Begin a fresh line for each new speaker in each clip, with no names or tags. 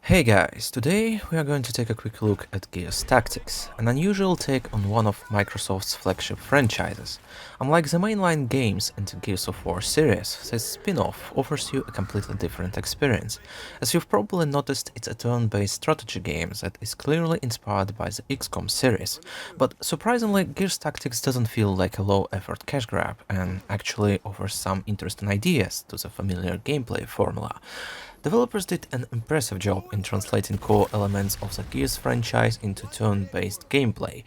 Hey guys, today we are going to take a quick look at Gears Tactics, an unusual take on one of Microsoft's flagship franchises. Unlike the mainline games in the Gears of War series, this spin-off offers you a completely different experience. As you've probably noticed, it's a turn-based strategy game that is clearly inspired by the XCOM series, but surprisingly, Gears Tactics doesn't feel like a low-effort cash grab and actually offers some interesting ideas to the familiar gameplay formula. Developers did an impressive job in translating core elements of the Gears franchise into turn-based gameplay.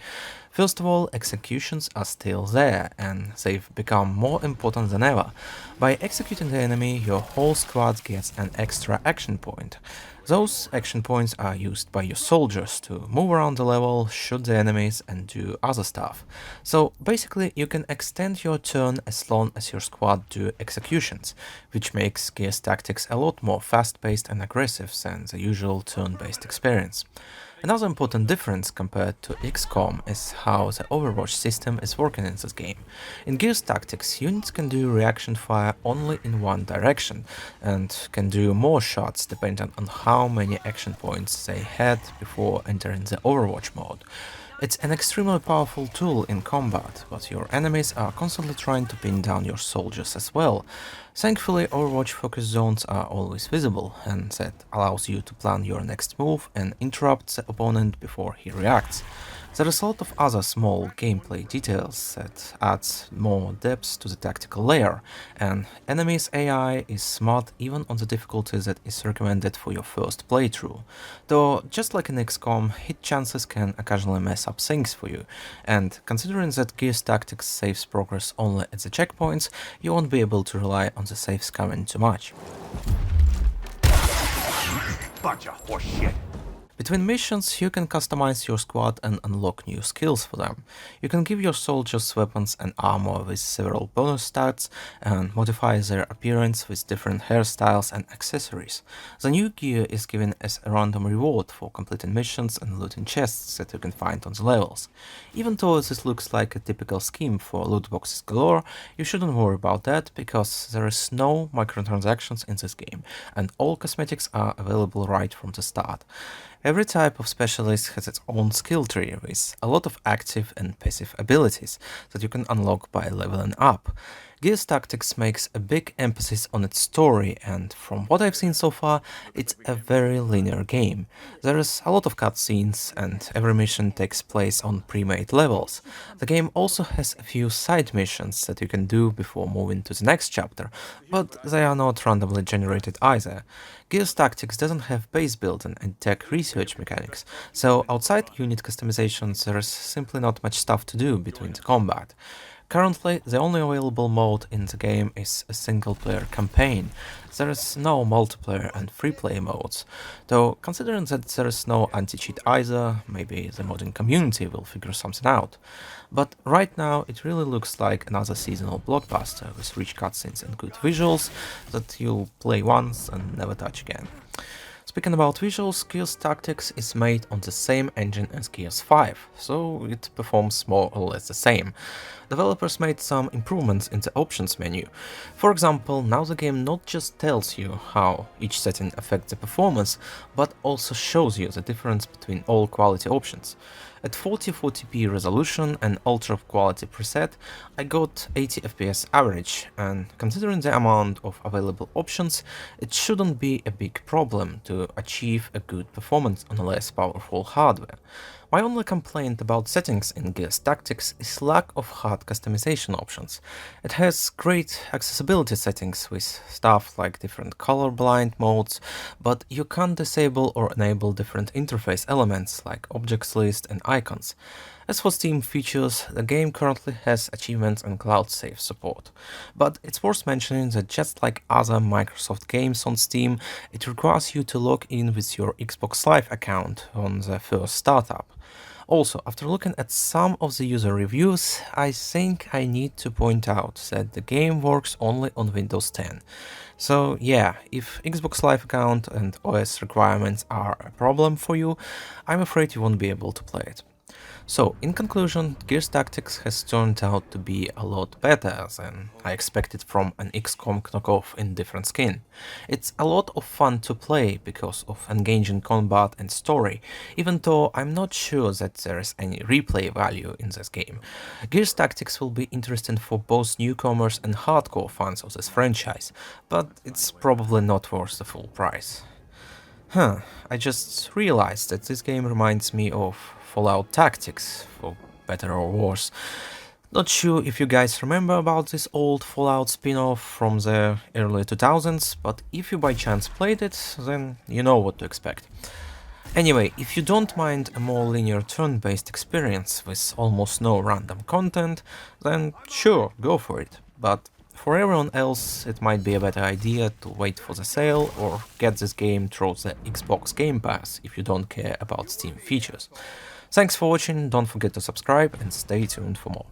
First of all, executions are still there, and they've become more important than ever. By executing the enemy, your whole squad gets an extra action point. Those action points are used by your soldiers to move around the level, shoot the enemies, and do other stuff. So basically, you can extend your turn as long as your squad do executions, which makes Gears Tactics a lot more fast-paced and aggressive than the usual turn-based experience. Another important difference compared to XCOM is how the Overwatch system is working in this game. In Gears Tactics, units can do reaction fire only in one direction, and can do more shots depending on how many action points they had before entering the Overwatch mode. It's an extremely powerful tool in combat, but your enemies are constantly trying to pin down your soldiers as well. Thankfully, Overwatch focus zones are always visible, and that allows you to plan your next move and interrupt the opponent before he reacts. There is a lot of other small gameplay details that adds more depth to the tactical layer, and enemies' AI is smart even on the difficulty that is recommended for your first playthrough. Though, just like in XCOM, hit chances can occasionally mess up things for you, and considering that Gears Tactics saves progress only at the checkpoints, you won't be able to rely on the saves coming too much.
Bunch of horseshit.
Between missions, you can customize your squad and unlock new skills for them. You can give your soldiers weapons and armor with several bonus stats, and modify their appearance with different hairstyles and accessories. The new gear is given as a random reward for completing missions and looting chests that you can find on the levels. Even though this looks like a typical scheme for loot boxes galore, you shouldn't worry about that because there is no microtransactions in this game, and all cosmetics are available right from the start. Every type of specialist has its own skill tree with a lot of active and passive abilities that you can unlock by leveling up. Gears Tactics makes a big emphasis on its story, and from what I've seen so far, it's a very linear game. There is a lot of cutscenes, and every mission takes place on pre-made levels. The game also has a few side missions that you can do before moving to the next chapter, but they are not randomly generated either. Gears Tactics doesn't have base building and tech research mechanics, so outside unit customizations there is simply not much stuff to do between the combat. Currently, the only available mode in the game is a single-player campaign. There is no multiplayer and free-play modes, though considering that there is no anti-cheat either, maybe the modding community will figure something out. But right now, it really looks like another seasonal blockbuster with rich cutscenes and good visuals that you'll play once and never touch again. Speaking about visuals, Gears Tactics is made on the same engine as Gears 5, so it performs more or less the same. Developers made some improvements in the options menu. For example, now the game not just tells you how each setting affects the performance, but also shows you the difference between all quality options. At 4040p resolution and ultra quality preset, I got 80 FPS average, and considering the amount of available options, it shouldn't be a big problem to achieve a good performance on less powerful hardware. My only complaint about settings in Gears Tactics is lack of hard customization options. It has great accessibility settings with stuff like different colorblind modes, but you can't disable or enable different interface elements like objects list and icons. As for Steam features, the game currently has achievements and cloud save support, but it's worth mentioning that just like other Microsoft games on Steam, it requires you to log in with your Xbox Live account on the first startup. Also, after looking at some of the user reviews, I think I need to point out that the game works only on Windows 10. So yeah, if Xbox Live account and OS requirements are a problem for you, I'm afraid you won't be able to play it. So, in conclusion, Gears Tactics has turned out to be a lot better than I expected from an XCOM knockoff in different skin. It's a lot of fun to play because of engaging combat and story, even though I'm not sure that there is any replay value in this game. Gears Tactics will be interesting for both newcomers and hardcore fans of this franchise, but it's probably not worth the full price. I just realized that this game reminds me of Fallout Tactics, for better or worse. Not sure if you guys remember about this old Fallout spin-off from the early 2000s, but if you by chance played it, then you know what to expect. Anyway, if you don't mind a more linear turn-based experience with almost no random content, then sure, go for it. But for everyone else, it might be a better idea to wait for the sale or get this game through the Xbox Game Pass if you don't care about Steam features. Thanks for watching, don't forget to subscribe and stay tuned for more.